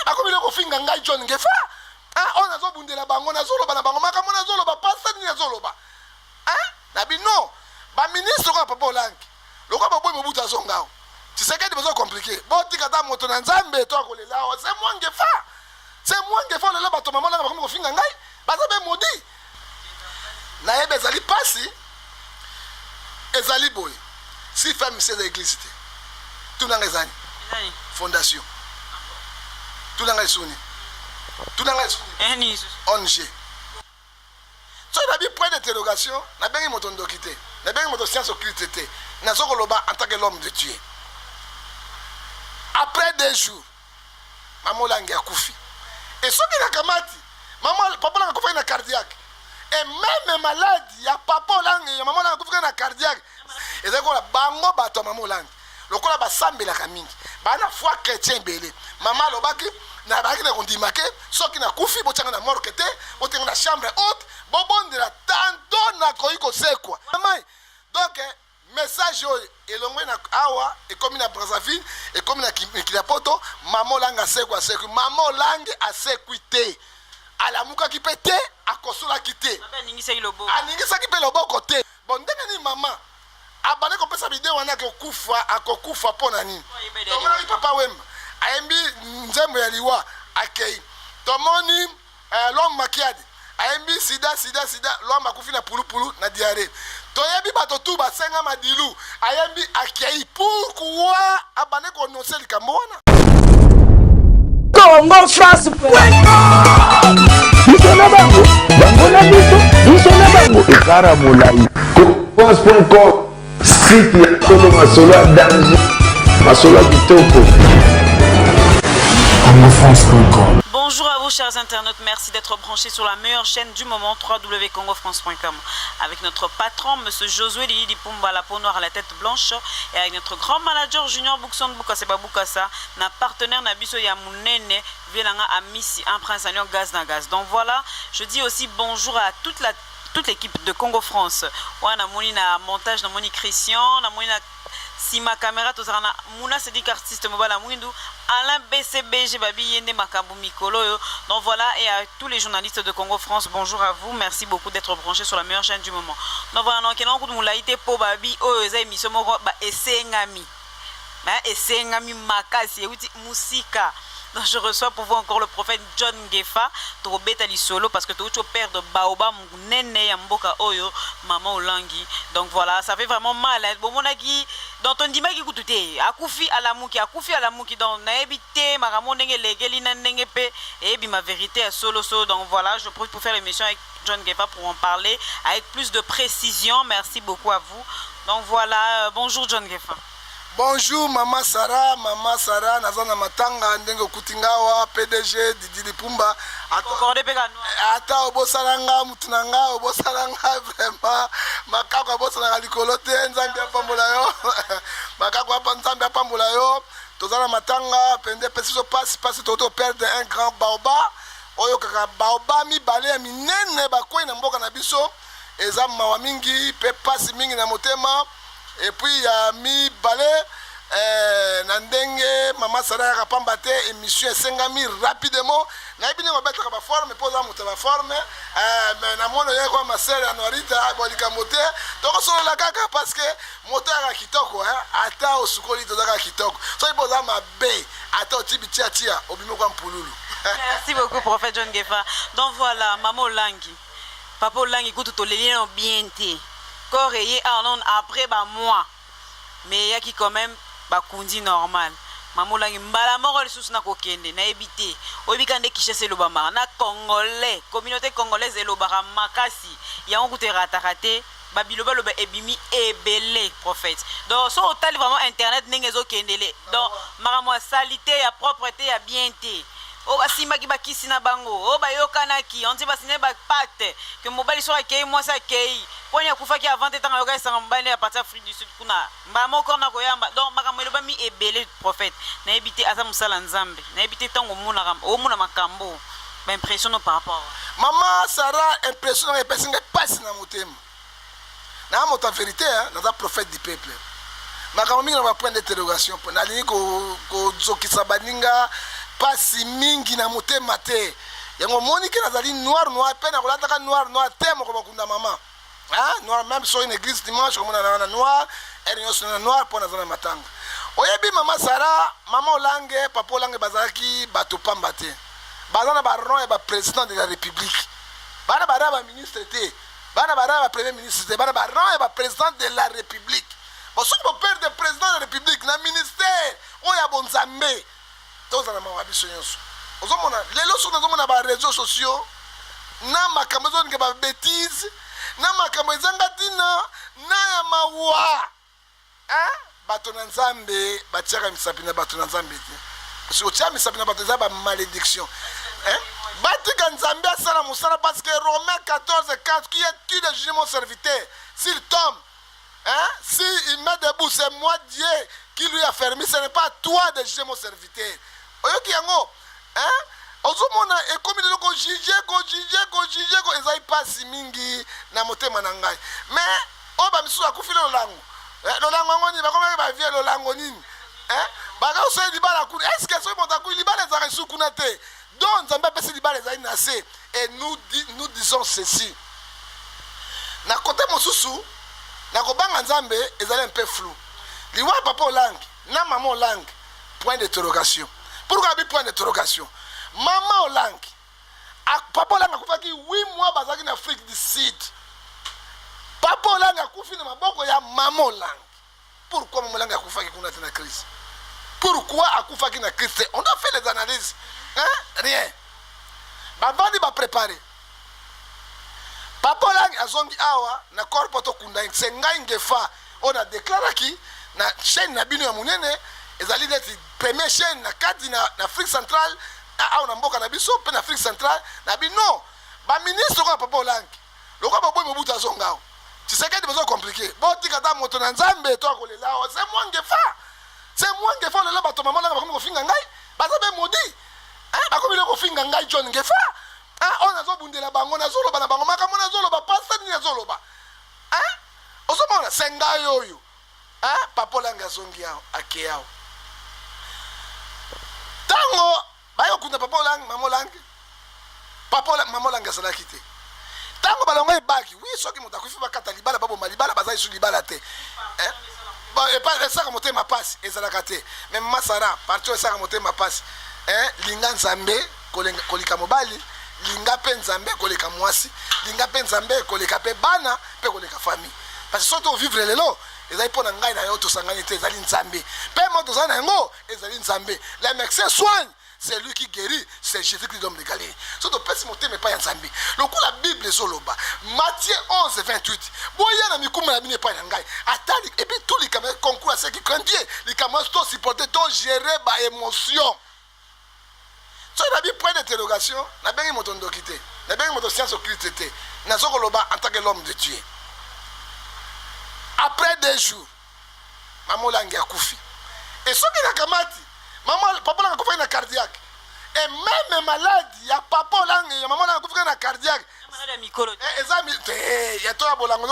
bakomile kofinga ngai John Ngefa on azobundela bango nazoloba na bango makambo nazoloba pasa nini nazoloba na bino ba ministre ko papa Olangi loko ba boy mobutu azongao Tshisekedi bezo compliqué botika ta moto na Nzambe to akolela c'est moi Ngefa le bato mama na bakomi kofinga ngai bazabe modi na yebe ezali pasi ezali boy si femme c'est l'église tout na ngezani fondation tout na ngezuni ONG so il a bien point d'interrogation na bengi moto ndokité na bengi moto science occulte té na zokoloba en tant que l'homme de Dieu après 2 jours Maman Olangi akufi et ce qui na kamati maman papa Olangi akufa na cardiaque et même maladie ya papa Olangi ya maman Olangi akufa na cardiaque et ça ko bango bato Maman Olangi lokola basambela kamingi bana foi chrétien belé maman lobaki na baki na kondimake soki na kufi botanga na morkete botenga na chambre haute bobondela tanto na koiko sekwa maman donc message elongwe na awa et comme na Brazzaville et comme na Kilapoto Maman Olangi asekwa sekwa Maman Olangi asekwite alamuka kipete akosola kite aningisa kipe loboko te bon ndenge ni mama abane ko pesa video wana akokufa pona nini tomoni papa wemba ayembi nzembo ya liwa akei tomoni l'homme makiadi ayembi sida l'homme akufi na pulupulu na diarrhée toyebi bato tu basenga madilu ayembi akei pourquoi abane ko noncer likambo wana Congo France bisona bango na biso bisona bango ekara molai France.com site ya Kolo Masolo ya danger Masolo ya kitoko CongoFrance.com. Bonjour à vous chers internautes, merci d'être branchés sur la meilleure chaîne du moment www.congofrance.com avec notre patron monsieur Josué Lili Pumba, la peau noire à la tête blanche, et avec notre grand manager Junior Boukson Boukassa Baboukassa, notre partenaire Nabiso Yamounene Velanga Amissi, un prince agnon gaz na gaz. Donc voilà, je dis aussi bonjour à toute l'équipe de Congo France. Ouais, na moni na montage, na moni Christian, na moni na Sima caméra, tout ça na Mouna c'est dit artiste mobile à Mouindou, Alain BCBG Babi Yende Makambu Mikolo. Donc voilà, et à tous les journalistes de Congo France, bonjour à vous, merci beaucoup d'être branchés sur la meilleure chaîne du moment. Donc voilà, donc on a beaucoup de moulaïté pour Babi, oh eza émission moko ba essengami. Essengami makasi, outi musika. Donc je reçois pour vous encore le prophète John Ngefa, Trobeta Lisolo, parce que tu es père de Baoba, Nene Yamboka Oyo, Maman Olangi. Donc voilà, ça fait vraiment mal. Bon, mon agui, dans ton dima qui goûte, Akoufi à la mouki, dans Naebite, Maramon Nenge Legelina Nengepe, et bien ma vérité à solo. Donc voilà, je profite pour faire l'émission avec John Ngefa pour en parler avec plus de précision. Merci beaucoup à vous. Donc voilà, bonjour John Ngefa. Bonjour Maman Sarah, nazana matanga ndenge kutingawa PDG Didi Lipumba ata obosalanga mutunanga obosalanga vraiment makako obosalanga likolo te nzambe apambola yo makako apa nzambe apambola yo tozana matanga pende pesiso passe toto perdre un grand baoba oyo kaka baoba mibale ya minene bakwei na mboka na biso eza mawa mingi pe pasi mingi na motema. Et puis il y a mi balé nandenge Maman Sarah kapamba te émission esengami rapidement na ibine ko betaka ba forme poza muta ba forme mais na mono yeko ma sere anorita bolika mote to ko solo la kaka parce que moto ya kitoko ata osukoli to daka kitoko so iboza mabe ata otibi tia obimo kwa mpululu. Merci beaucoup prophète John Ngefa. Donc voilà Maman Olangi Papa Olangi kutu to lelien bien te coré après bah moi mais ya qui quand même bah kundi normal Maman Olangi mbala moko le sous na kokende na ebité obikande kishese lobama na congolais communauté congolaise elobara makasi ya on kuté ratarate babiloba loba ebimi ebele prophète. Donc so otali vraiment internet nengezo kendele donc makamwa salité ya propreté ya bienté o basima ki bakisi na bango o bayokana ki on dit basine ba pacte que mobali so akei moi ça akei ponya kufa ki avant temps yoka sa mbane à partir Afrique du Sud kuna mbamo kona koyamba donc makamelo ba mi ebele prophète na ebité asa musala nzambe na ebité tango mona o mona makambo ba impressionno par rapport Maman Sarah impressionne personne passe na motema na mota vérité na za prophète du peuple makambo mingi na ba point d'interrogation na lini ko zokisa baninga pasi mingi na motema te yango moni ke nazali noir pe na kolataka noir te moko bakunda mama noir même sur une église dimanche comme na noir et nyonso na noir po nazana matanga oyebi mama Sara mama Olange papa Olange bazalaki bato pamba te bazana ba rond et ba président de la république bana ba ministre te bana ba premier ministre te bana ba rond et ba président de la république bosoki bo père de président de la république na ministère oya bonzambe tozana mawa biso nyonso ozomona lelo so nazomona ba réseaux sociaux na makambo zonke ba bêtise na makambo ezanga tina na ya mawa bato na nzambe batiaka misapi na bato na nzambe te parce que otia misapi na bato eza ba malédiction batika nzambe asala mosala parce que Romains 14:4 qui est tu de juger mon serviteur s'il tombe si il met debout c'est moi Dieu qui lui a fermé ce n'est pas toi de juger mon serviteur oyoki yango ozomona ekomi lelo ko juger ko ezai pasi mingi na motema na ngai mais o ba misusu akufi lolango ngoni ba komeka ba vie lolango nini baka so libala kuna est-ce que so monta ku libala za resu kuna te donc nzambe pesi libala za inase et nous disons ceci na côté mosusu na kobanga nzambe ezali un peu flou liwa papa Olange na maman Olange point d'interrogation pourquoi bi point d'interrogation maman Olange papa Olange akufaki 8 mois bazaki na Afrique du Sud papa Olange akufi na maboko ya maman Olange pourquoi maman Olange akufaki kuna na crise pourquoi akufaki na crise on a fait les analyses rien bavandi ba préparer papa Olange azongi awa na corps to kunda sengai ngefa on a déclaré na chaîne na bino ya munene ezali neti première chaîne na kadi na Afrique centrale a na mboka na biso pe na Afrique centrale na bino ba ministre ko papa Olange loko ba boy mobuta zongao Tshisekedi bezo compliqué botika ta moto na nzambe to akolela c'est moi ngefa le bato mama Olange bakomi kofinga ngai bazabe modi bakomi le kofinga ngai John ngefa on azobundela bango nazoloba na bango makambo nazoloba pasteur ni nazoloba osomona senga yoyo papa Olange azongi ao akeao tango bayo kuna papa Olange mama Olange mama Olange asalaki te tango balongo ebaki oui soki moto akufi bakata libala baboma libala bazali su libala te esaka motema pasi ezalaka te mais mama Sara parti esaka motema pasi linga nzambe kolika mobali linga pe nzambe koleka mwasi linga pe nzambe koleka pe bana pe koleka famille parce que soto vivre lelo ezali pona ngai na yo tosangani te ezali nzambe pe moto zana yango ezali nzambe la médecin soigne c'est lui qui guérit c'est Jésus-Christ l'homme de Galilée soto pesi motema pa ya nzambe lokola la Bible ezoloba Matthieu 11:28 boya na mikuma na bino pa ya ngai atali et puis tout les camarades concours à ceux qui craignent Dieu les camarades to supporter to gérer ba émotion. So il y a point d'interrogation, na bengi moto ndokité, na bengi moto science occulté, na soko loba en tant que l'homme de Dieu. Après 2 jours, maman Olange akufi. Et ce qui na kamati, maman papa Olange akufi na cardiaque. Et même malade, il y a papa Olange, il y a maman Olange akufi na cardiaque. Et toi bolango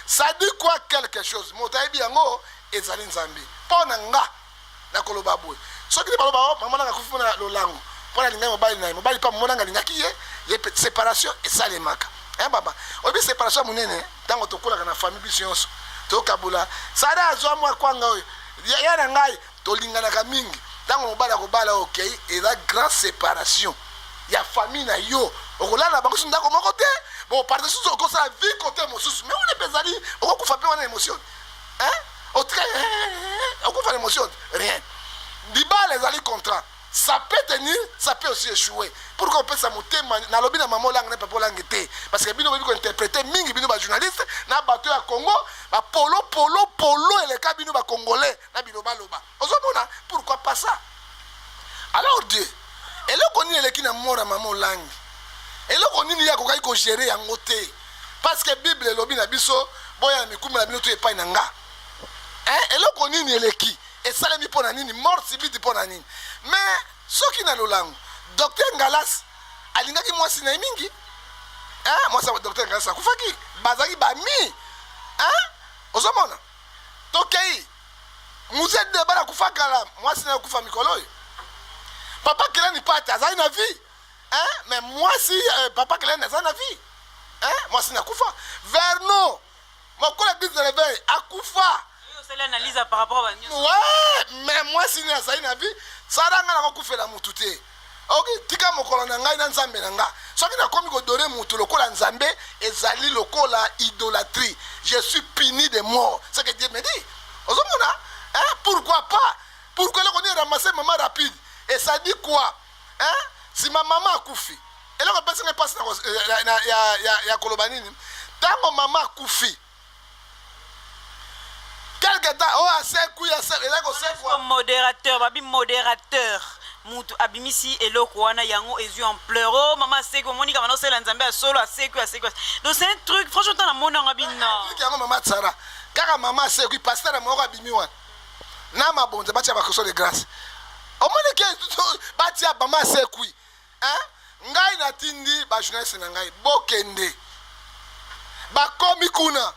ça dit quoi quelque chose. Motayebi yango ezali nzambe. Pona nga na koloba boy. Ce qui baloba maman Olange akufi na lolango. Pour la mobile pas mon anga lingaki ye séparation et ça les maka baba obi séparation munene tango tokola na famille bisionso to kabula sada azwa mwa kwanga oyo ya na ngai to lingana ka mingi tango mobala ko bala okay et la grande séparation ya famille na yo okolala bango ndako moko te bon par dessus ko sa vie côté mosusu mais on est pesali okufa pe wana émotion au très okufa émotion rien dibala les ali contrat. Ça peut tenir, ça peut aussi échouer. Pourquoi on peut s'amuter na lobby na maman Olange na papa Olange te parce que bino bibi ko interpréter mingi bino ba journaliste na bato ya Congo ba polo et les cas bino ba congolais na bino ba loba. Ozomona pourquoi pas ça? Alors Dieu, et le koni eleki na mora maman Olange. Et le koni ni ya ko kai ko gérer yango te parce que Bible lobby na biso boya mikumu na bino to epai na nga. Et le koni ni eleki et ça les pona nini mort subite pona nini. Mais ce qui n'a lolango docteur Ngalas alingaki mwasi na mingi mwasi docteur Ngalas akufaki bazaki bami ozomona tokei muzet de bala kufaka la mwasi na kufa mikolo papa Kelen Pate azali na vie. Hein? Mais moi si papa Kelen azali na vie. Hein? Moi si nakufa. Verno. Mon collègue dit de réveil akufa. C'est l'analyse par rapport à ouais, mais moi si azali na vie, ça ranga na kokufela mutu te. Ok, tika mokolo na ngai na nzambe na nga. Soki na komi ko dore mutu lokola nzambe ezali lokola idolâtrie. Je suis puni de mort. C'est ce que Dieu me dit. Ozomona? Hein? Pourquoi pas? Pourquoi on est ramassé maman rapide? Et ça dit quoi? Hein? Si ma maman a koufi, et là on pense que passe ya kolobanini. Tant que maman a koufi, quelque temps, oh à 5 coups, à 5, et là on sait quoi? Modérateur, babi modérateur. Mutu abimisi eloko wana yango ezu en pleurs. Oh maman c'est que monika maintenant c'est l'anzambe à solo à seku. Donc c'est un truc franchement dans la mona ngabina. Yango maman tsara. Kaka maman c'est que pasteur mo abimi wana. Na mabonze batia bakoso de grâce. Omone ke batia maman c'est kui. Hein? Ngai na tindi ba journaliste na ngai bokende. Ba komi kuna.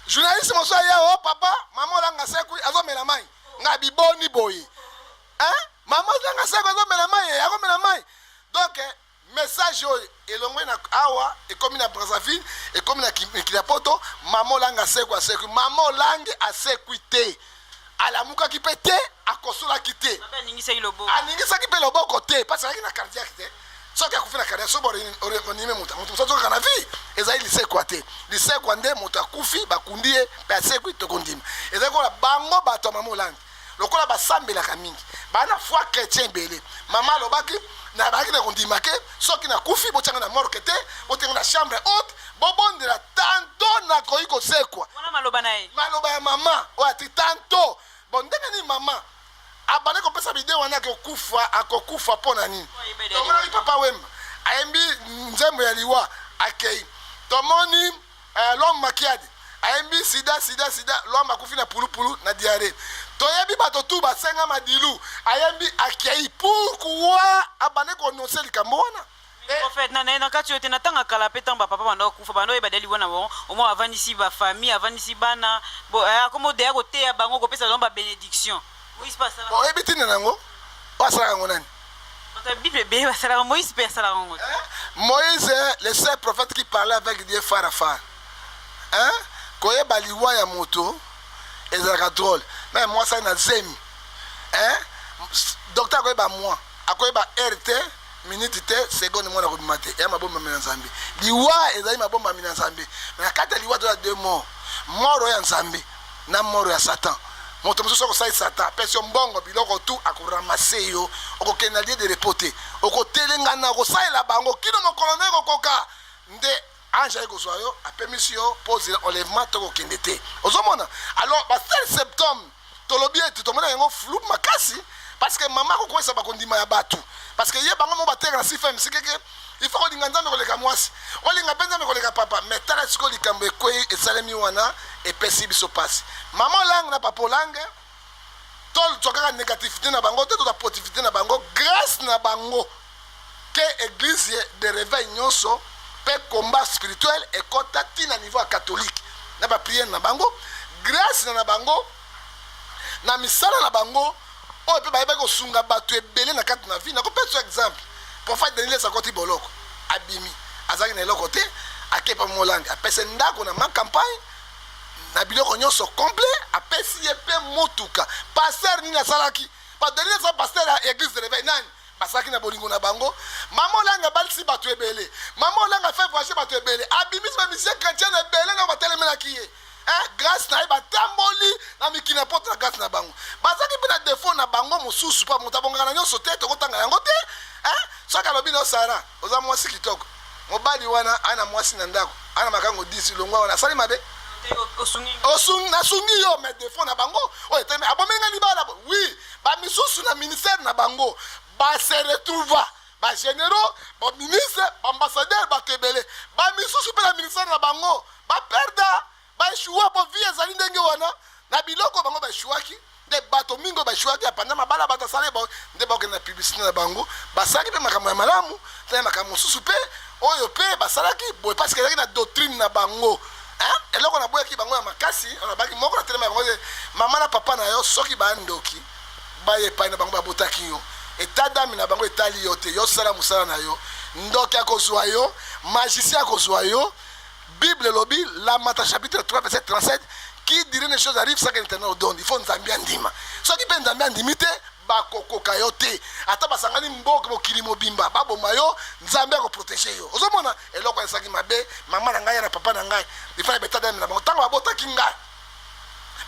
Journaliste mo so ya oh papa, maman langa c'est kui azomela mai. Ngabi boni boy. Hein? Maman langa c'est kui azomela mai, azomela mai. Donc message et l'ongwe na awa et comme na Brazzaville et comme na Kinapoto, maman langa c'est quoi c'est que maman langue a sécurité. ala muka kipete akosola kite aningisa ilobo aningisa kipe lobo côté parce que na cardiaque te soki akufina cardiaque so bori onime muta mutu so kana vi eza ilise kwate lise kwande mutu akufi bakundie pase kwito kondima eza ko la bango bato mamolangi lokola basambela kamingi bana foi chrétien belé mama lobaki na baki na kondima ke soki na kufi bochanga na morkete botenga na chambre haute bobondela tanto na koiko sekwa wana maloba na ye maloba ya mama wati tanto bon ndenge ni mama abane ko pesa video wana ke kufa akokufa pona nini tomona ni papa wemba ayembi nzembo ya liwa akei tomoni l'homme makiade ayembi sida l'homme akufi na pulupulu na diarrhée toyebi bato tu basenga madilu ayembi akei pourquoi abane ko noncer likambo wana en fait na kati yote natanga kala petan ba papa bando kufa bando e badeli wana bon au moins avant ici ba famille avant ici bana bon comme de côté ya bango ko pesa ba bénédiction oui c'est pas ça bon ebiti nango pasala ngo nani la Bible bé pasala Moïse pasala ngo Moïse le seul prophète qui parlait avec Dieu phare à phare hein koye baliwa ya moto ezalaka drôle mais moi ça na zemi hein docteur koye ba moi akoye ba RT minute te seconde mwana ko bimate ya mabomba mina nzambe liwa ezali mabomba mina nzambe na kata liwa de deux morts mort ya nzambe na mort ya satan moto mosusu ko sai satan person mbongo biloko tu akoramasser yo okokenda lieu de repoter okotelenga na ko sai la bango kino mokolo na kokoka nde anja ko soyo a permission poser enlèvement to kokende te ozomona alors ba 7 septembre tolobi et to mona ngo flou makasi parce que maman ko kwesa ba kondima ya batu parce que ye bango mo bateka na sifem sikeke il faut que linga nzambe koleka mwasi olinga penza me koleka papa mais tala siko likambo ekoi esalemi wana epesi biso pasi maman langue na papa langue tol tokaka négativité na bango te to positivité na bango grâce na bango que église de réveil nyonso pe combat spirituel et contacti na niveau catholique na ba prière na bango grâce na bango na misala na bango o pe ba ko sunga batu ebele na kati na vie na ko pesa exemple pour faire donner sa côté boloko abimi azaki na eloko te akepa molange apesa ndako na ma campagne na biloko nyonso complet apesi ye pe motuka pasteur nini asalaki ba donner sa pasteur à église de réveil nani basaki na bolingo na bango mama langa balisi batu ebele mama langa fait voyager batu ebele abimi ma mission chrétienne ebele na batelemela kiye grâce na ba tamboli na mikina porte na grâce na bango bazaki pe na défaut na bango mosusu pa motabonga na nyonso te tokotanga yango te soka lobi no sara oza mwasi kitoko mobali wana ana mwasi na ndako ana makango 10 longwa wana sali mabe osungi yo mais défaut na bango oye teme abomenga libala oui ba misusu na ministère na bango ba se retrouva ba généraux ba ministre ba ambassadeur ba kebele ba misusu pe na ministère na bango ba perda ba choua po vie ezali ndenge wana na biloko bango ba chouaki de bato mingo ba chouaki apanda mabala bata sale ba nde ba na publicité na bango ba saki pe makambo ya malamu te makambo susu pe oyo pe ba salaki boy parce que na doctrine na bango hein eloko na boyaki bango ya makasi on baki moko na telema bango mama na papa na yo soki ba ndoki ba ye pa na bango ba botaki yo état d'âme na bango etali yo te yo sala musala na yo ndoki akozwa yo magicien akozwa yo. Bible lobby la Matthieu chapitre 3 verset 37 qui dirait les choses arrivent ça que l'Éternel donne. Il faut nzambi andima so qui peut nzambi andimite bakokoka yo te ata basangani mboka mokili mobimba baboma yo nzambe akoprotéger yo ozomona eloko esaki mabe mama na ngai na papa na ngai ifale beta d'âme na bango tango babotaki ngai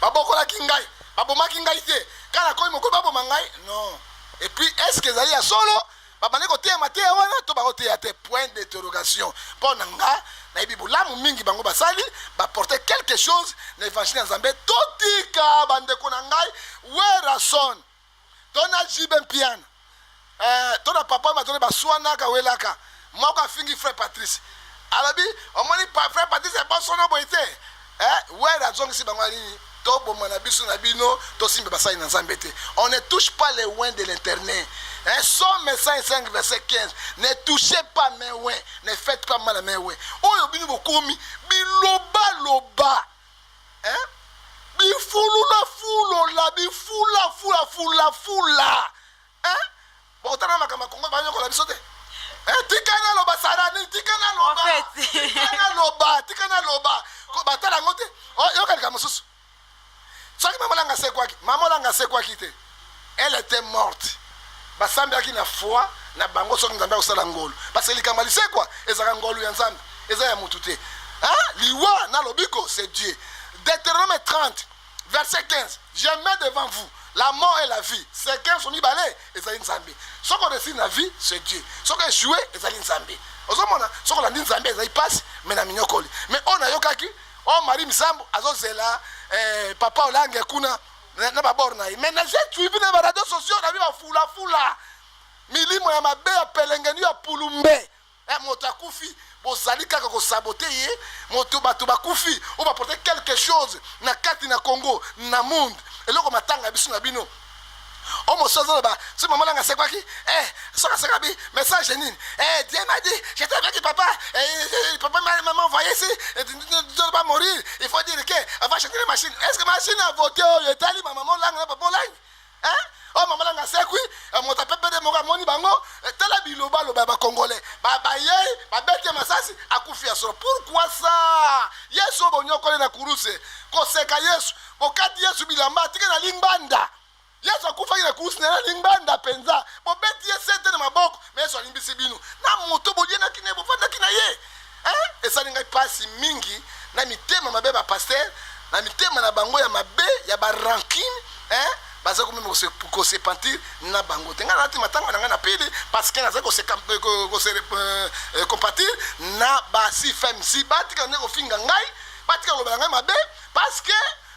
babokolaki ngai babomaki ngai te kala koyi mokolo baboma ngai non. Et puis est-ce que ezali ya solo babandi koteya te wana to bakoteya te point d'interrogation mpo na nga nayebi bolamu mingi bango basali baporte quelque chose na évangile ya nzambe totika bandeko na ngai werason tona jibe mpiana tona papa matone baswanaka welaka moko afingi frère Patrice alobi omoni frère Patrice eposono boye te wera azongisi bango alini toboma na biso na bino tosimbe basali na nzambe te. On ne touche pas les ouins de l'internet. Somme 5 verset 15. Ne touchez pas mes ouins, ne faites pas mal à mes ouins. Oyo bino bokomi biloba loba. Bifulula fulola bifula fula. Botana makama kongo banyo kola biso te. Tikana loba sarani tikana loba. Tikana loba. Ko batala ngote. Yo kalika mosusu. Soki maman langa se quoi quitter. Elle était morte. Basambaki na foi na bango soki nzambe osala ngolu. Parce que likamali c'est quoi? Ezaka ngolu ya nzambe. Eza ya mutu te. Liwa na lobiko c'est Dieu. Deutéronome 30 verset 15. Je mets devant vous la mort et la vie. C'est 15 on y balé ezali nzambe. Soko desi na vie c'est Dieu. Soko échoué ezali nzambe. Ozomona soko landi nzambe ezali passe mais na minyokoli. Mais on a yokaki oh Marie Misambo azozela papa olange kuna na babor na mais na j'ai suivi na radio sociaux na biba fula milimo ya mabe ya pelengeni ya pulumbe moto akufi bozali kaka ko saboter ye moto bato bakufi o ba porter quelque chose na kati na Congo na monde eloko matanga biso na bino o mo sozo ba si maman langa c'est quoi qui soka seka bi message nini Dieu m'a dit j'étais avec papa papa m'a envoyé ici tu ne dois pas mourir il faut dire que avant changer la machine est-ce que machine a voté au tali maman langa papa langa oh maman langa c'est quoi mon tapé de mon moni bango tala biloba loba ba congolais ba ye ba bete masasi akufi aso pourquoi ça yesu bonyoko na kuruse ko seka yesu bokati yesu bilamba tika na limbanda Yesu akufaki na kusi na limbanda penza bobeti yesete na maboko mais Yesu alimbisi bino na moto bodie na kine bofanda kina ye esa ninga pasi mingi na mitema mabe ba pasteur na mitema na bango ya mabe ya ba rancune baza ko meme ko se pentir na bango tenga na matanga na ngana pili parce que na za ko se compatir na ba si femme si batika ne ko finga ngai batika lo banga mabe parce que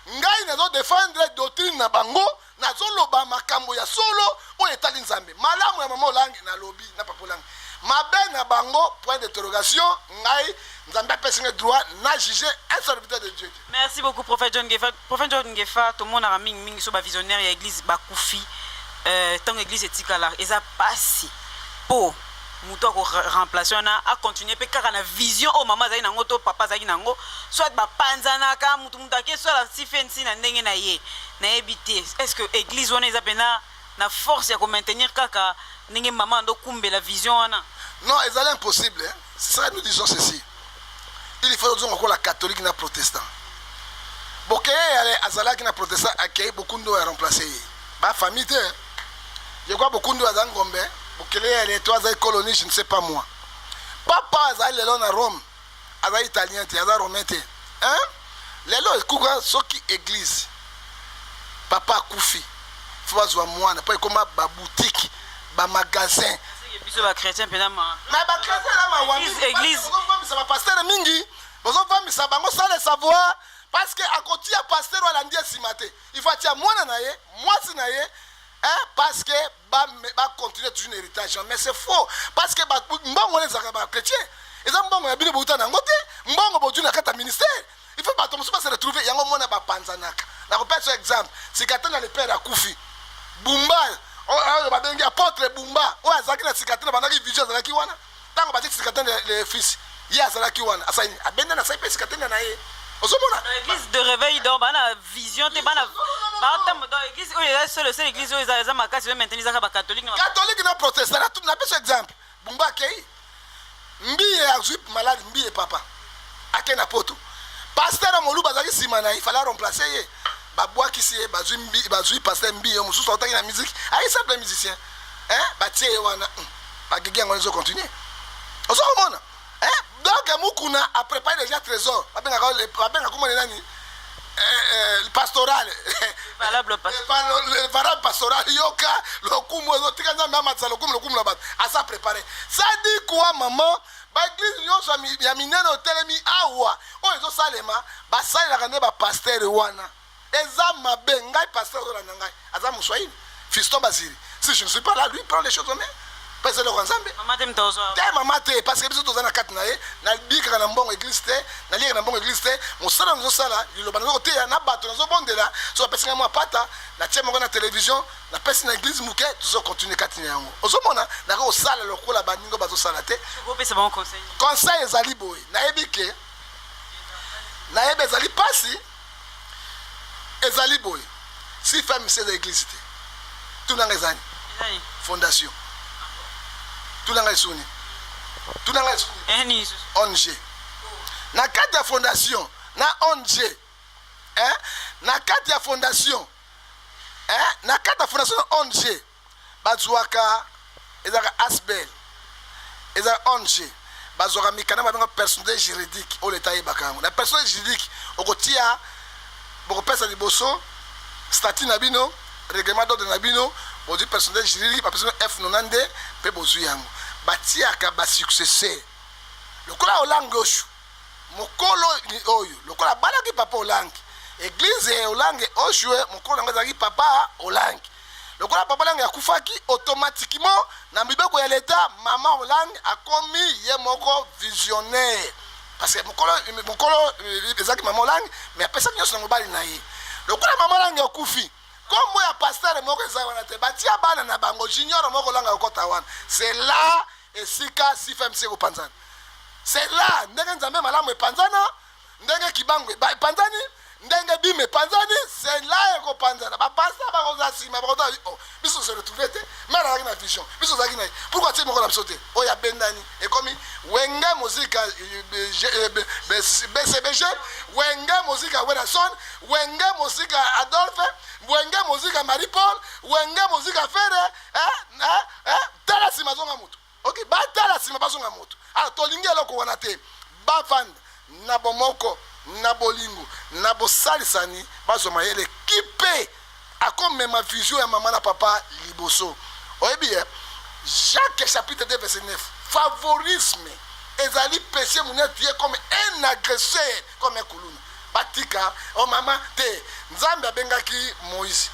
ngai na zo défendre doctrine na bango na zoloba makambo ya solo o etali nzambe malamu ya mama olangi na lobi na papa olangi mabe na bango point d'interrogation ngai nzambe apesi ngai droit na juger un serviteur de Dieu. Merci beaucoup prophète John Ngefa. Prophète John Ngefa to mona ra mingi so ba visionnaire ya église bakufi tant église etikala eza pasi po muto ko remplacer na a continuer pe kaka na vision o mama zai nango to papa zai nango soit ba panzana ka mutu mutake soit la sifensi na ndenge na ye na ebité est-ce que église wana eza pena na force ya ko maintenir kaka ndenge mama ndo kumbe la vision wana? Non, c'est impossible. C'est ça nous disons ceci. Il faut dire encore la catholique na protestant. Boké azala qui na protestant accueille beaucoup de remplacer. Ba famille te. Je crois beaucoup de azangombe. Bokele les trois colonies, je ne sais pas moi. Papa azali lelo na Rome. Azali italien te, azali romain te. Lelo ekuka soki église. Papa kufi. Faut azwa mwana, pas comme ba boutique, ba magasin. Biso ba chrétien pena ma. Mais ba chrétien la ma wami. Église. Ça va pasteur mingi. Bozo fami ça bango ça le savoir parce que à côté ya pasteur wala ndie simate. Il faut tia mwana na ye, mwasi na ye. Parce que ba continuer toujours un héritage mais c'est faux parce que ba mbongo les zaka chrétien eza mbongo ya bino bouta na ngote mbongo bodu na kata ministère il faut pas tomber se retrouver yango mona ba panzanaka na ko pesa exemple sikatana le père akufi Bumba o ba bengi apôtre Bumba o azaki na sikatana banaki vision zalaki wana tango ba sikatana le fils ya zalaki wana asani abenda na sai sikatana na ye osomona l'église de réveil donc bana vision te bana l'église où ils ont ma casse, ils maintenir ça catholique. Catholique na protestant, na pese exemple. Bumba kei. Mbi a zuip malade, mbi et papa. Ake na poto. Pasteur Molu bazaki simana, il fallait remplacer ye. Babwa kisi ye bazui pasteur mbi yo mususu otaki na musique. Ai simple musicien. Hein? Ba tie wana. Ba gege ngone continuer. Ozo komona. Hein? Donc mukuna a préparé déjà trésor. Ba benga comment nani? Le pastoral. Valable pastoral yoka lokumu zo tika nzambe amatsa lokumu labat. Asa préparé. Ça dit quoi maman? Ba église nyonso ya minene otelemi awa. O ezo salema ba salelaka nde ba pasteur wana. Eza mabe ngai pasteur wana ngai. Aza muswahili. Fiston Basiri. Si je ne suis pas là, lui prend les choses en main. Parce que le Ranzambe. Maman t'aime toi. Maman t'aime parce que biso tozana kat nae, na bika na mbongo église te, na lieka na mbongo église te, mosala nzo sala, lo bango te na bato nazo bondela, so pesa nga pata, na tie mongo na télévision, na pesa na église muke, tuzo continuer katina yango. Ozomona na ko sala lokola baningo bazo sala te. Ko pesa bon conseil. Conseil ezali boy, na ebike. Na ebe ezali pasi. Ezali boy. Si femme c'est l'église te. Tout dans les années. Fondation. Tout dans les souni. Tout dans les souni. ONG. Na carte de fondation. Na ONG. Hein? Na carte de fondation. Hein? Na carte de fondation ONG. Bazouaka. Ezaka Asbel. Ezaka ONG. Bazouaka mikana babanga personnel juridique. O l'état yebakango. Na personnel juridique. Okotia. Boko pesa liboso. Statut nabino. Règlement d'ordre nabino. Bodi personnel juridique. Ba personnel F90. Pe bozu yango. Batiaka ba successeur. Lokola olange oshu. Mokolo oyo. Lokola balaki papa olange. Église olange oshue. Mokolo ngazaki papa olange. Lokola papa olange akufaki automatiquement na mibeko ya l'état maman olange a commis ye moko visionnaire. Parce que mokolo ezaki maman olange mais apesa nyonso na mobali na ye. Lokola maman olange akufi. Comme ya pasteur moko ezawana te batia bana na bango junior moko langa okota wana. C'est là et sika si femme se kopanzana. C'est là ndenge nzambe malamu epanzana ndenge kibango epanzani ndenge bime epanzani c'est là ekopanzana ba pasteur ba koza sima ba koza oh biso se retrouver te mara avec na vision biso zaki na pourquoi tu moko na bisote o ya bendani et comme wenge musique BCBG wenge musique Werason wenge musique Adolphe wenge musique Marie-Paul wenge musique Fere tala sima zonga mutu OK ba tala sima bazonga mutu alors tolingi eloko wana te ba vanda na bomoko na bolingo na bosalisani bazoma yele kipe akome ma vision ya maman na papa liboso oyebi Jacques chapitre 2 verset 9 favorisme ezali péché muneti comme un agresseur comme un kuluna batika oh maman te nzambe abengaki Moïse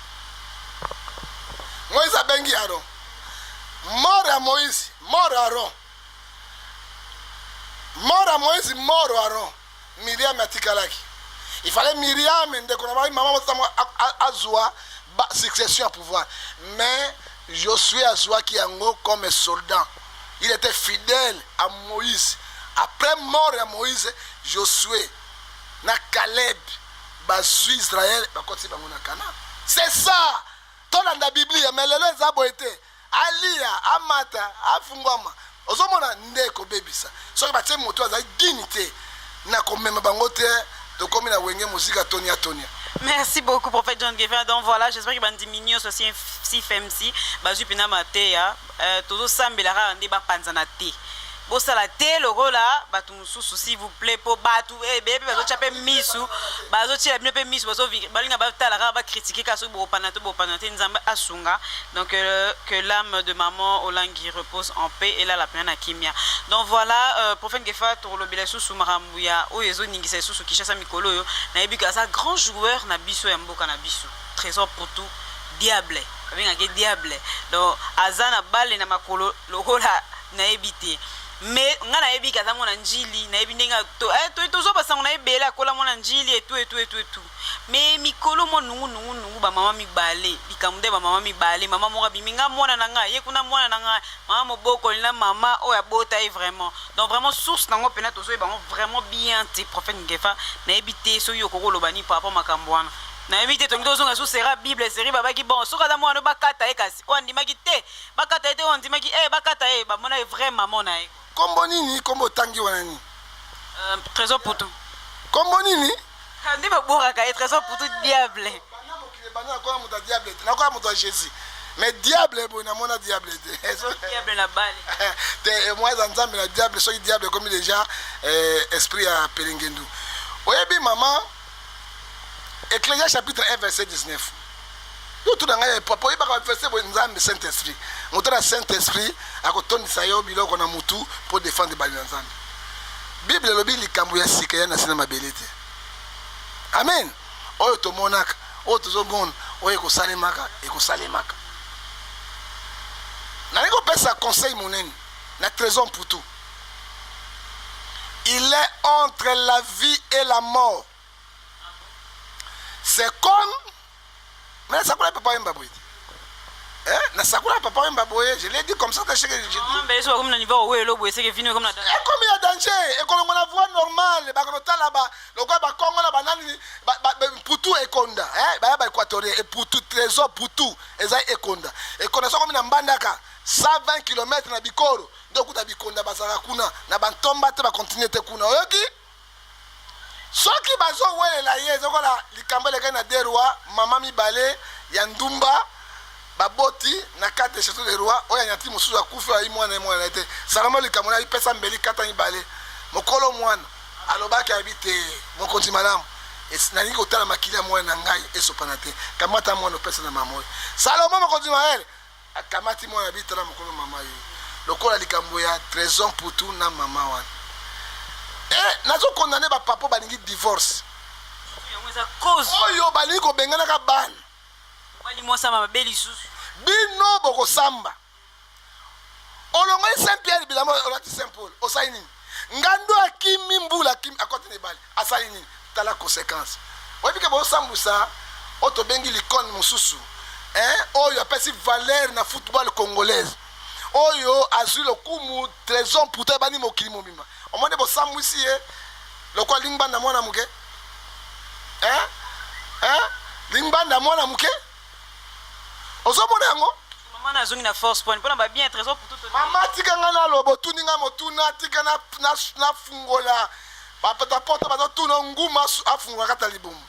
abengi Aaron mort à Moïse mort à Aaron mort à Moïse mort à Aaron Myriam atikalaki il fallait Myriam ndeko na maman azwa succession à pouvoir mais Josué azwa ki yango comme soldat il était fidèle à Moïse après mort à Moïse Josué na Caleb bazu Israël bakoti bango na Canaan c'est ça tolanda Bible mais lelo ezabo été alia amata afungwama ozomona ndeko bebisa soki batie moto azali dignité na komema bango te to komi na wenge musique Tonia. Merci beaucoup prophète John Gever. Donc voilà, j'espère qu'il va diminuer aussi si femsi bazu pina mateya todo sambela ra ndeba panzana te. Bosala te loko la batu mususu s'il vous plaît po batu bébé bazo chape misu bazo tia bien pe misu bazo balinga batala ra ba critiquer kaso bo panate nzamba asunga. Donc que l'âme de maman Olangi repose en paix et là la peine à Kimia. Donc voilà prophète Gefa to lobela susu marambuya o ezo ningisa susu kishasa mikolo yo na ebika sa grand joueur na biso ya mboka na biso. Trésor pour tout diable. Avec un diable. Donc azana balle na makolo lokola na ebité. Mais on a ébi kaza mona njili na ebi ndenga to tozo basango na ebela kola mona njili et tout mais mikolo mo nungu ba mama mi balé bikamunde ba mama mi balé mama mora biminga mona nanga ye kuna mona nanga mama moboko na mama o ya bota vraiment donc vraiment source nango pena tozo ba vraiment bien te prophète Ngefa na ebité so yo kokolo bani par rapport makambwana na éviter ton dos on sera Bible série baba qui bon soka da moi no bakata e kasi on dit maki te bakata te on dit maki bakata e ba mona vrai maman na e kombo nini kombo tangi wana ni trésor pour tout kombo nini ndi ba bora ka trésor pour tout diable bana mokile bana ko muta diable na ko muta Jésus mais diable bon na mona diable diable na bale te moi dans nzambe na diable so diable comme déjà esprit à pelingendu oyebi maman Ecclésias chapitre 1 verset 19. Tout dans les papa il va verset nzambe Saint-Esprit. Moto Saint-Esprit akotondisa yo biloko na mutu pour défendre bali nzambe. Bible lobi likambo ya sika ya na sina mabelete. Amen. Oyo to monaka, oyo tozomona, oyo ekosalemaka, ekosalemaka. Na niko pesa conseil monene, na trésor pour tout. Il est entre la vie et la mort. C'est comme mais ça quoi papa Mbaboye na sakura papa Mbaboye je l'ai dit comme ça que je dis mais ça comme na niveau où lo boye c'est que vinu comme na comme il y a danger et comme on la voit normale ba konota là-bas le quoi ba Congo na banani pour tout ekonda ba équatorien et pour tout trésor pour tout eza ekonda et connaissons comme na mbandaka 120 km na bikoro donc ta bikonda basaka kuna na bantomba te ba continuer te kuna oyoki soki bazo welela ye zokola likambo leka na derwa mama mibale ya ndumba baboti na kate château de roi oya nyati mususu akufa ayi mwana ete salama likambo na ipesa mbeli kata mibale mokolo mwana alobaki habite mokonzi malamu na niko tala makila mwana ngai esopana te kamata mwana pesa na mamoyo salama mokonzi maele akamati mwana habite na mokolo mama yo lokola likambo ya trésor pour tout na mama wana nazo condamné ba papa balingi divorce oyo balingi ko bengana ka ban bali mo sama beli susu bino boko samba olongo Saint Pierre bilamo olati Saint Paul osaini ngando akimi mbula kim akote ne bali asaini tala conséquence webike bo sambusa oto bengi likon mususu oyo apesi valeur na football congolaise oyo azui le kumu trésor pour te bani mokili mobimba omone bo samwisi le kwa lingbanda mwana muke lingbanda mwana muke ozomona yango maman na zongi na force point pona ba bien trésor pour tout mama tikanga na lobo tuninga motuna tikana na fungola ba pata porta ba tuna nguma afungola kata libumu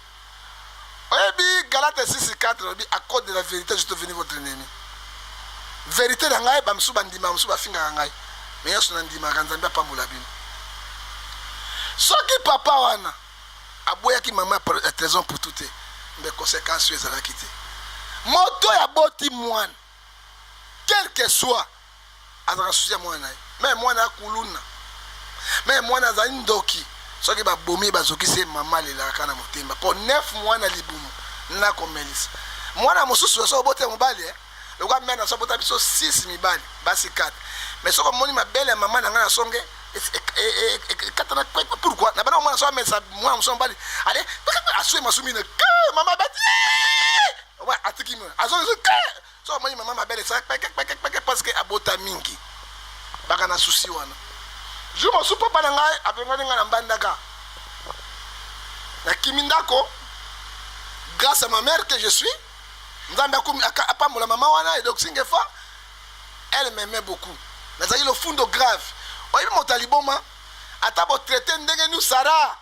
oyebi Galates 6:4 bi à cause de la vérité je te venir votre ennemi vérité na ngai ba msuba ndima msuba finga ngai mais yesu na ndima kanzambe pambola bino soki papa wana aboyaki mama trésor pour tout mais conséquences ezalaki te moto ya boti mwana quel que soit azaka susi ya mwana mais mwana akuluna mais mwana azali ndoki soki babomi bazokisi mama lelaka na motema po 9 mwana libumu na komelisa mwana mosusu so bote mobali le quoi mena so bota biso 6 mibali basi 4 mais soko moni mabele mama na ngana songe katana pourquoi na bana mwana so mesa mwana mso mbali allez asue masumine mama bati ouais atiki mo azo so moni mama mabele ça parce que abota mingi baka na souci wana je me suis papa na ngai apengani ngana mbandaka na kimindako grâce à ma mère que je suis nzambe apamola mama wana et donc singefa elle m'aimait beaucoup nazali le fundo grave oyebi moto liboma ata bo traité ndenge nous sara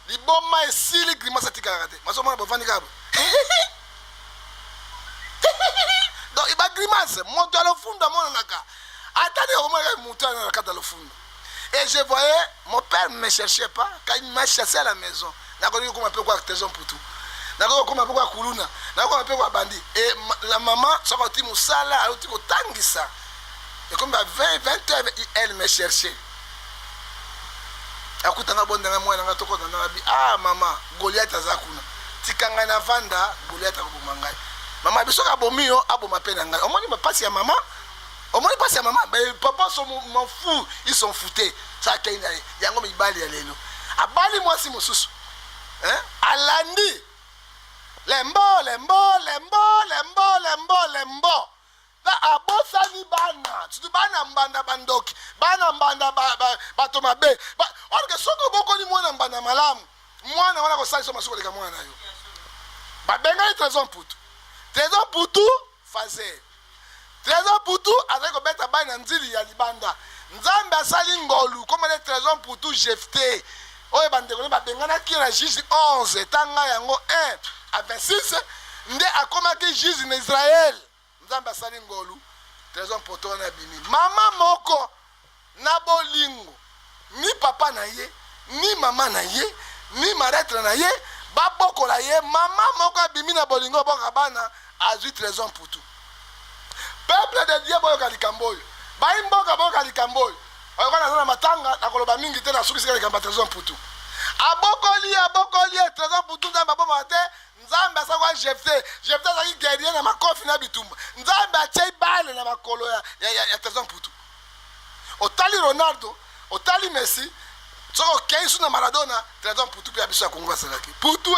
liboma esili grimace atikaka te masomona bovandi kabo donc iba grimace moto alo fundo monaka ata de omaka moto na kata lo fundo et je voyais mon père me cherchait pas quand il m'a chassé à la maison nakoni ko m'appelle quoi trésor pour tout nakoni ko m'appelle quoi kuluna nakoni ko m'appelle quoi bandi et la maman sorti musala aloti ko tangisa et comme à 20 heures elle me cherchait akutanga bondanga mwana ngatoko na bi mama Goliath azakuna tikanga na vanda Goliath akobomangai mama bisoka bomio aboma pena ngai omoni mapasi ya mama omoni pasi ya mama mais papa sont m'en fou ils sont foutés ça kaina yango mibali ya lelo abali mwasi mususu alandi lembo na abosani bana tutu bana mbanda bandoki bana mbanda bato mabe orke soko boko ni mwana mbanda malamu mwana wana kosalisa masuko leka mwana yo babengani Trésor Mputu. Trésor Mputu fazer. Trésor Mputu azali kobeta bani na nzili ya libanda. Nzambe asali ngolu comme le Trésor Mputu jeté. Oye bandeko ne babengana ki na juge 11 tanga yango 1 à 26 nde akomaki juge na Israël. Nzambe asali ngolu Trésor Mputu na bimi. Mama moko na bolingo ni papa na ye ni mama na ye ni maître na ye babokola ye mama moko abimi na bolingo boka bana azwi Trésor Mputu. Peuple de Dieu boyoka likambo oyo baimboka boyoka likambo oyo oyoka na matanga na koloba mingi te na suki sika likambo Trésor Mputu abokoli Trésor Mputu nzambe aboma te nzambe asakwa jefte azaki guerrier na makofi na bitumba nzambe atie bale na makolo ya Trésor Mputu. Otali Ronaldo otali Messi soko okei su na Maradona Trésor Mputu mpe ya biso ya Kongo asalaki Putu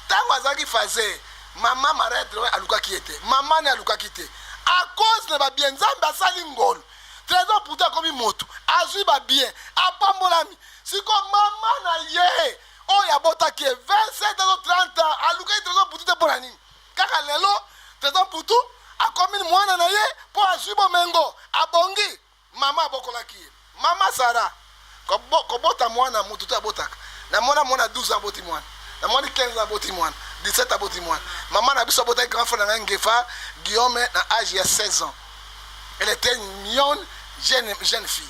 ntango azalaki faze mama maretre alukaki ete mama ne alukaki te a cause na babien nzambe asali ngolo Trésor Mputu akomi moto azwi babien apambolami siko mama na ye oyo abotaki 27 ans 30 ans alukaki Trésor Mputu te mpona nini kaka lelo Trésor Mputu akomi mwana na ye mpo azwi bomengo abongi mama abokolaki ye mama Sara kobota mwana motu te abotaka na mwana 12 aboti mwana na mwana 15 aboti mwana 17 aboti mwana mama na biso abotaki grand frère na ngai Ngefa Guillaume na âge ya 16 ans. Elle était mignonne jeune fille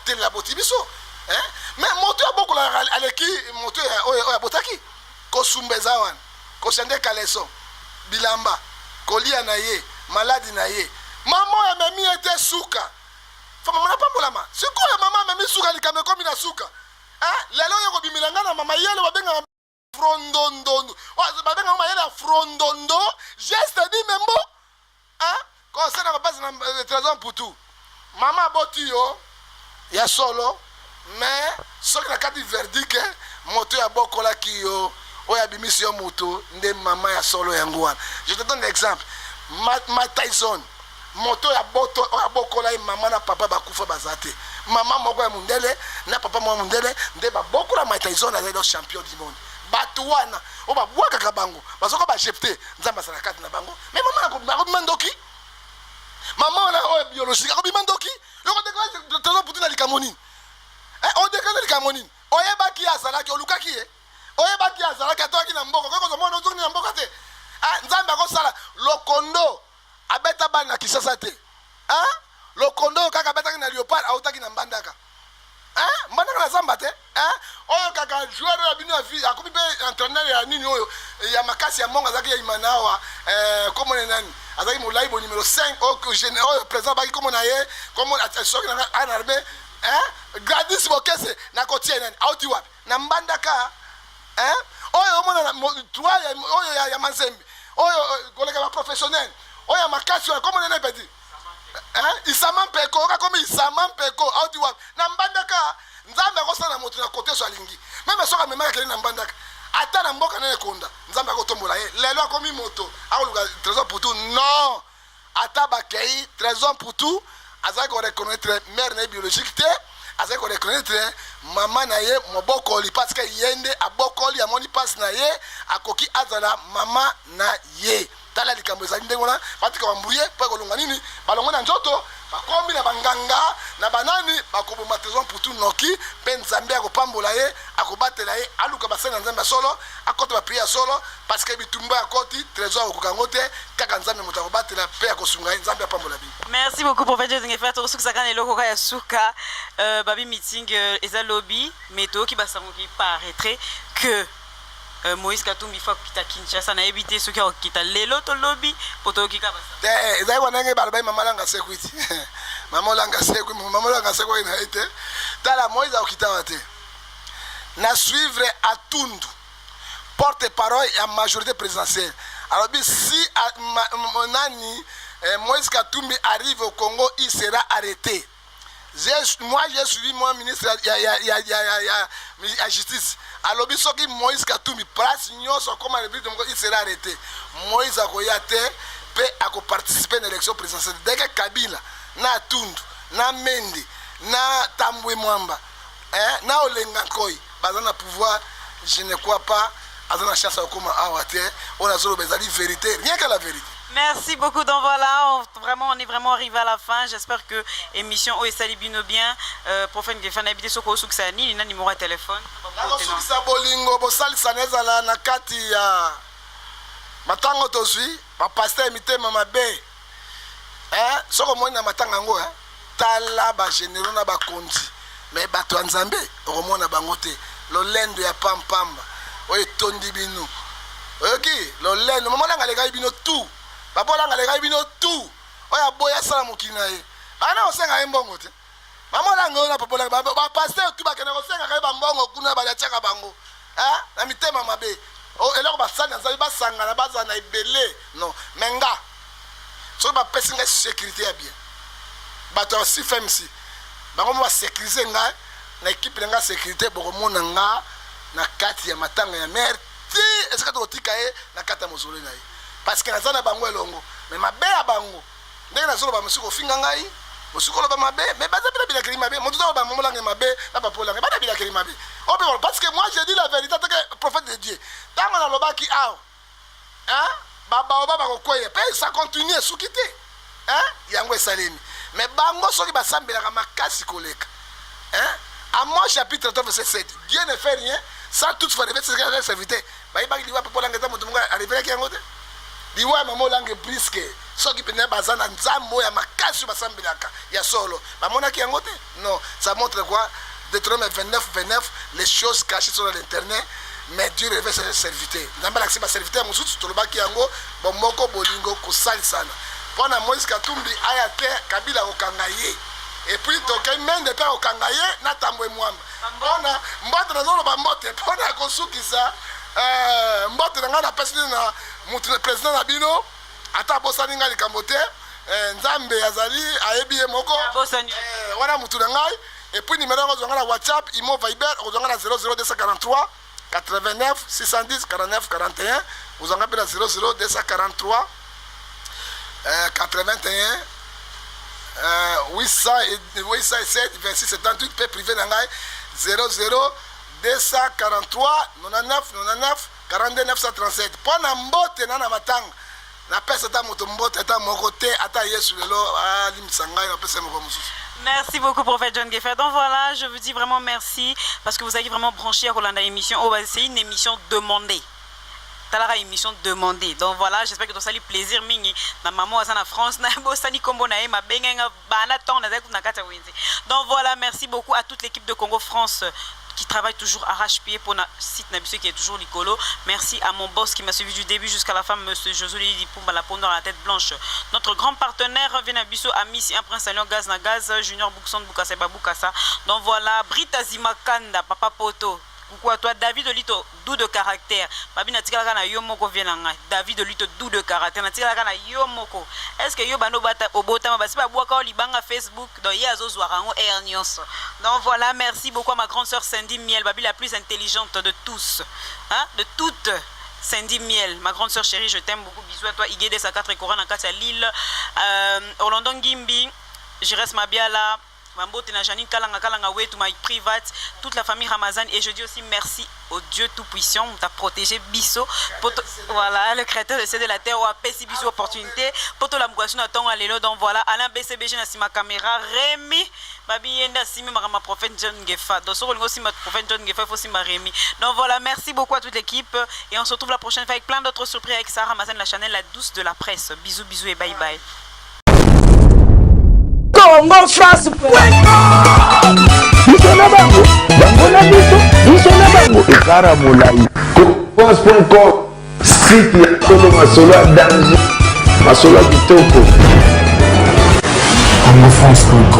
tele aboti biso mais moto abokola aleki moto oyo abotaki kosumbeza wana kosende kaleso bilamba kolia na ye maladi na ye mama oyo amemi ete suka fa mama na pambolama sikoyo mama amemi suka likambe komi na suka lelo oyo kobimila nga na mama yele babengaka frondondondo babengaka mama yele ya frondondo geste di membo kosena kopasi na Trésor Mputu mama aboti yo ya solo mais soki na kati verdict moto ya bokolaki yo oyo abimisi yo moto nde mama ya solo yango wana. Je te donne l'exemple Mike Tyson moto ya boto oyo abokola ye mama na papa bakufa baza te mama moko ya mundele na papa moko ya mundele nde babokola Mike Tyson azali le champion du monde bato wana oyo babwakaka bango bazoko bajepte nzambe asala kati na bango mais mama akobima ndoki mama wana oyo biologique akobima ndoki yoko dekala Trésor Mputu na likambo nini odekala likambo nini oyebaki azalaki olukaki ye oyebaki azalaki atoki na mboka kokoza mwana ozongi na mboka te nzambe akosala lokondo abeta bana na Kisasa te lokondo kaka abetaki na Léopard autaki na mbandaka mbandaka na zamba te oyo kaka joueur ya bino ya vie akomi mpe entraîneur ya nini oyo ya makasi ya mbongo azalaki ya imana awa komone nani azalaki molai bo numéro 5 oyo président baki komona ye soki na armée Gladys Bokese na kotia nani auti wapi na mbandaka oyo omona oyo ya Manzembe oyo koleka ba professionnel oyo makasi oyo komona na petit Isama Mpeko kakomi Isama Mpeko auti wapi na mbandaka nzambe akosala moto na kote so alingi meme soka memaka kele na mbandaka ata na mboka na ekonda nzambe akotombola ye lelo akomi moto akoluka Trésor Mputu non ata bakei Trésor Mputu azalaki koreconnaître mère na ye biologique te azalaki koreconnaître mama na ye mobokoli parce que ye nde abokoli amoni mpasi na ye akoki azala mama na ye tala likambo ezali ndenge wana batika bambuye mpo ekolonga nini balongo na nzoto bakomi na banganga na banani bakoboma Trésor Mputu noki mpe nzambe akopambola ye akobatela ye aluka basali na nzambe ya solo akota baprie ya solo parce que bitumba akoti Trésor akokoka yango te kaka nzambe moto akobatela mpe akosunga ye nzambe apambola bino. Merci beaucoup prophète Ngefa tokosukisaka na eloko kaka ya suka babi meeting eza lobby mais toyoki basango ki paraîtrait que Moïse Katumbi fa kita Kinshasa na ebité soki akita lelo to lobby poto kika basa ezai wana nge balobai mama langa sekwiti mama langa sekwi na ete tala Moïse akita wate na suivre Atundu porte-parole ya majorité présidentielle alors si nani Moïse Katumbi arrive au Congo il sera arrêté. Moi j'ai suivi mon ministre ya justice alors bisoki Moïse Katumbi place nyonso comme il sera arrêté. Moïse akoyate pe ako participer à l'élection présidentielle dès que Kabila na Tundu na Mende na Tambwe Mwamba na Olenga Nkoi bazana pouvoir je ne crois pas azana chance akoma awa te on a zolo bezali vérité rien que la vérité. Merci beaucoup. Donc voilà, on est vraiment arrivé à la fin. J'espère que l'émission Oesali Bino bien. Prophète Ngefan habité soko suksani, il a numéro de téléphone. Sukisa bolingo bosali saneza la nakati ya matango tozwi ba pasteur imité mama B. Soko mona matanga ngo tala ba généraux na ba konzi. Mais bato ya Nzambe okomona bango te. Lolendo ya pampamba. Oye tondi bino. Oyoki lolendo mama nga lega bino tout. Babola nga lega bino tout. Oya boya sala mokina ye. Bana osenga mbongo te. Mama la ngona papola ba pasteur tu ba kena osenga ka ba mbongo kuna ba chaka bango. Na mitema mabe. O eloko ba sala nzali ba sanga na baza na ibele. Non, menga. So ba pesinga sécurité ya bien. Bato aussi FMC. Bango ba sécuriser nga na équipe nga sécurité boko mona nga na kati ya matanga ya mer. Ti est-ce que tu otika e na kata mozolo na ye. Parce que nazana bango elongo mais mabe ya bango ndenge nazolo ba musiko finga ngai musiko lo ba mabe mais baza bila kelima mabe moto ba momola ngai mabe na ba pola ngai ba bila kelima mabe parce que moi je dis la vérité tant que prophète de Dieu tango na lobaki aw baba ba ko koye pe ça continue sukité yango esalemi mais bango soki ba sambela ka makasi koleka Amos chapitre 3 verset 7 Dieu ne fait rien sans toutefois révéler ses serviteurs ba ibaki liwa pola ngai ta moto munga arriver ki yango te diwa mamo langue briske soki pene bazana nzambo ya makasi basambelaka ya solo bamona ki yango te non ça montre quoi Deutéronome 29 les choses cachées sur l'internet mais Dieu révèle ses serviteurs nzamba la serviteur mususu tolobaki yango bomoko bolingo kosali sana pona Moïse Katumbi aya te kabila okangaye et puis tokai mende pe okangaye na tambo mwamba pona mbote na zolo ba mbote pona kosukisa mbote nga na pesi na mutu président na bino ata bosani nga likambo te nzambe azali ayebi ye moko wana mutu na ngai et puis numéro ngo zonga na WhatsApp imo Viber zonga na 00243 89 610 49 41 uzanga pe na 00243 81 807 26 78 pe privé na ngai 00243 99 99 42 937 pona mbote na matanga na pesa ta moto mbote ta moko te ata Yesu lelo alimsanga na pesa moko mususu. Merci beaucoup, prophète John Geffer. Donc voilà, je vous dis vraiment merci parce que vous avez vraiment branché à Rolanda émission. Oh, c'est une émission demandée. Talara émission demandée. Donc voilà, j'espère que tu as eu plaisir mingi. Na maman en France, na bosani kombo na ma benga bana ton na na kata wenzi. Donc voilà, merci beaucoup à toute l'équipe de Congo France qui travaille toujours arrache-pied pour notre site Nabiso qui est toujours Nicolo. Merci à mon boss qui m'a suivi du début jusqu'à la fin, monsieur Josué Pumba la peau dans la tête blanche. Notre grand partenaire Venabiso Amis un prince alliant gaz na gaz Junior Boukson Boukaseba Boukassa. Donc voilà, Brita Zimakanda Papa Poto. Pourquoi toi David Olito doux de caractère. Babi na tikala kana yo moko vienanga. David Olito doux de caractère na tikala kana yo moko. Est-ce que yo bano bata obotama basi ba boaka o libanga Facebook donc yazo zwarango ernios. Donc voilà, merci beaucoup à ma grande sœur Cindy Miel, Babi la plus intelligente de tous. Hein? De toutes. Cindy Miel, ma grande sœur chérie, je t'aime beaucoup. Bisous à toi. Igede sa 4 Coran en Katia Lille. Orlando Ngimbi, Jires Mabiala. Mambote na Janine Kalanga Wetu, my private, toute la famille Ramazan. Et je dis aussi merci au Dieu Tout-Puissant, on t'a protégé Bisso. Voilà, le créateur de de la terre, ou a Pessi Bisso opportunité. Poto la mouation à ton alélo. Donc voilà, Alain BCBG na ma caméra. Rémi, Babi Yenda Simi, ma prophète John Geffa. Donc sur le aussi ma prophète John Geffa, il faut aussi ma Rémi. Donc voilà, merci beaucoup à toute l'équipe. Et on se retrouve la prochaine fois avec plein d'autres surprises avec Sarah Ramazan, la Chanel, la douce de la presse. Bisous, bisous et bye bye. Congo France Isona bango bango na biso Isona bango ekara molai France.com site ya tolo masolo ya danger masolo ya kitoko Congo France.com